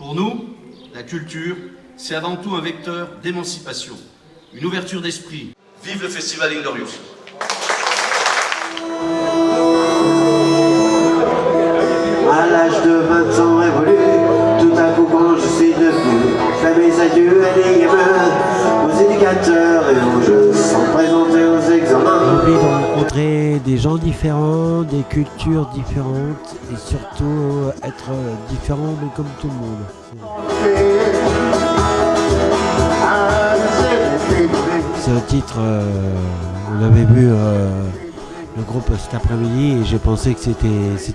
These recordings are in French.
Pour nous, la culture, c'est avant tout un vecteur d'émancipation, une ouverture d'esprit. Vive le Festival Inglorious! À l'âge de 20 ans révolu, tout à coup quand je suis devenu, je fais mes adieux à les gamins, aux éducateurs et aux jeux, sans présenter aux examens. J'ai envie de rencontrer des gens différents, des cultures différentes et surtout être différent mais comme tout le monde. C'est un titre, on avait vu le groupe cet après-midi et j'ai pensé que c'était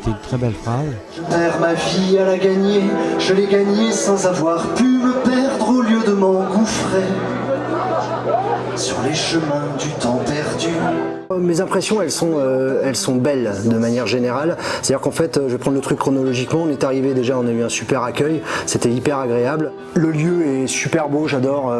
une très belle phrase. Je perds ma vie à la gagner, je l'ai gagnée sans avoir pu me perdre au lieu de m'engouffrer sur les chemins du temps perdu. Mes impressions, elles sont belles de manière générale. C'est-à-dire qu'en fait, je vais prendre le truc chronologiquement. On est arrivé déjà, on a eu un super accueil. C'était hyper agréable. Le lieu est super beau, j'adore.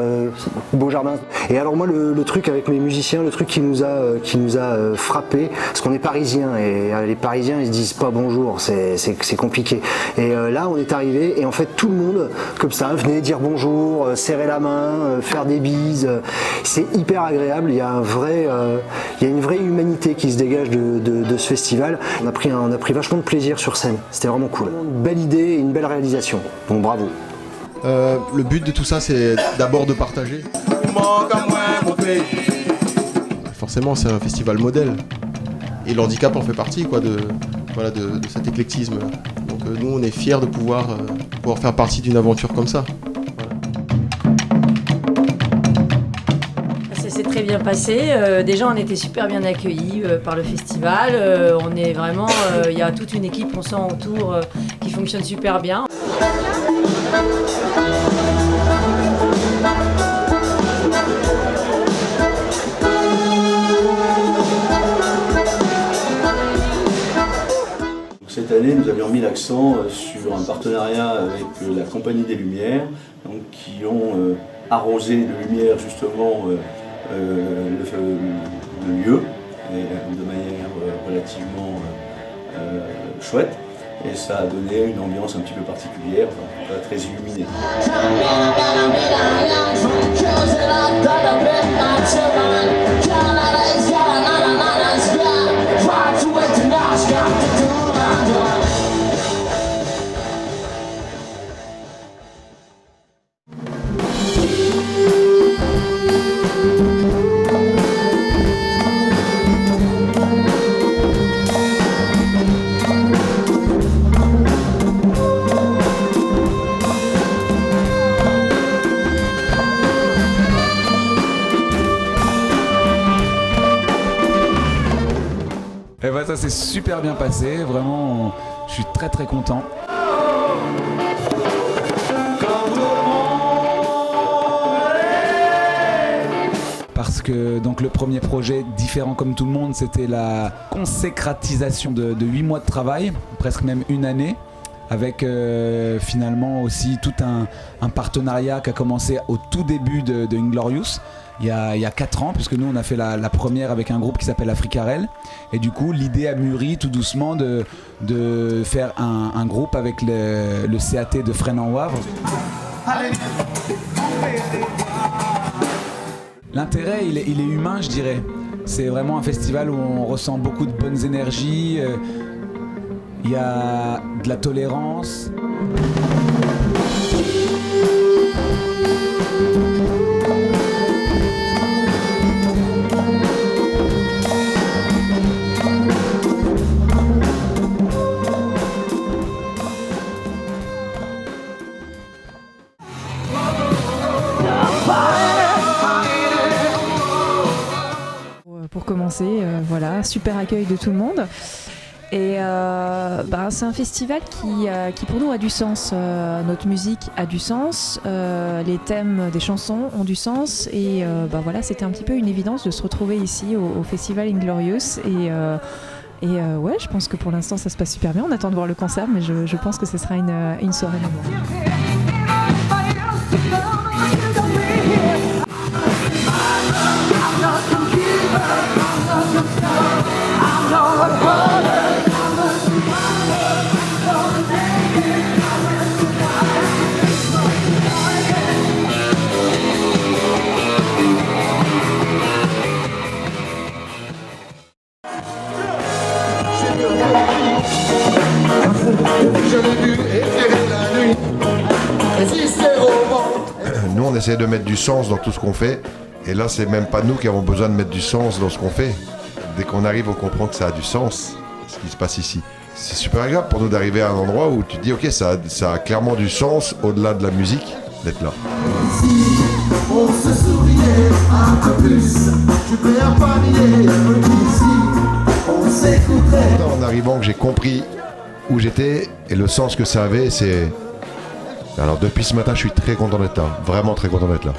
Beau jardin. Et alors moi, le truc avec mes musiciens, le truc qui nous a frappé, parce qu'on est parisiens et les Parisiens, ils se disent pas bonjour. C'est compliqué. Et là, on est arrivé et en fait, tout le monde, comme ça, venait dire bonjour, serrer la main, faire des bises. C'est hyper agréable. Il y a une vraie humanité qui se dégage de ce festival. On a pris vachement de plaisir sur scène, c'était vraiment cool. Une belle idée et une belle réalisation, donc bravo. Le but de tout ça, c'est d'abord de partager. Forcément, c'est un festival modèle. Et le handicap en fait partie quoi, de cet éclectisme. Donc nous, on est fiers de pouvoir faire partie d'une aventure comme ça. C'est très bien passé. Déjà, on était super bien accueillis par le festival. On est vraiment, il y a toute une équipe, on sent autour, qui fonctionne super bien. Cette année, nous avions mis l'accent sur un partenariat avec la Compagnie des Lumières, donc, qui ont arrosé de lumière justement le lieu et de manière relativement chouette, et ça a donné une ambiance un petit peu particulière, en tout cas très illuminée. Et bah ça s'est super bien passé, vraiment je suis très très content. Parce que donc le premier projet, différent comme tout le monde, c'était la consécratisation de 8 mois de travail, presque même une année, avec finalement aussi tout un partenariat qui a commencé au tout début de Inglorious. Il y a 4 ans, puisque nous on a fait la première avec un groupe qui s'appelle Africarel, et du coup l'idée a mûri tout doucement de faire un groupe avec le CAT de Fresnes-en-Wavre. L'intérêt il est humain, je dirais. C'est vraiment un festival où on ressent beaucoup de bonnes énergies, il y a de la tolérance. Pour commencer, voilà, super accueil de tout le monde. Et c'est un festival qui pour nous a du sens. Notre musique a du sens, les thèmes des chansons ont du sens. Et voilà, c'était un petit peu une évidence de se retrouver ici au Festival Inglorious. Et ouais, je pense que pour l'instant ça se passe super bien. On attend de voir le concert, mais je pense que ce sera une soirée mémorable. Nous, on essaie de mettre du sens dans tout ce qu'on fait. Et là, c'est même pas nous qui avons besoin de mettre du sens dans ce qu'on fait. Dès qu'on arrive, on comprend que ça a du sens, ce qui se passe ici. C'est super agréable pour nous d'arriver à un endroit où tu te dis, ok, ça a clairement du sens au-delà de la musique, d'être là. On se souriait un peu plus, tu peux pas nier, ici, on s'écouterait. En arrivant, que j'ai compris où j'étais et le sens que ça avait, c'est... Alors depuis ce matin, je suis très content d'être là, vraiment très content d'être là.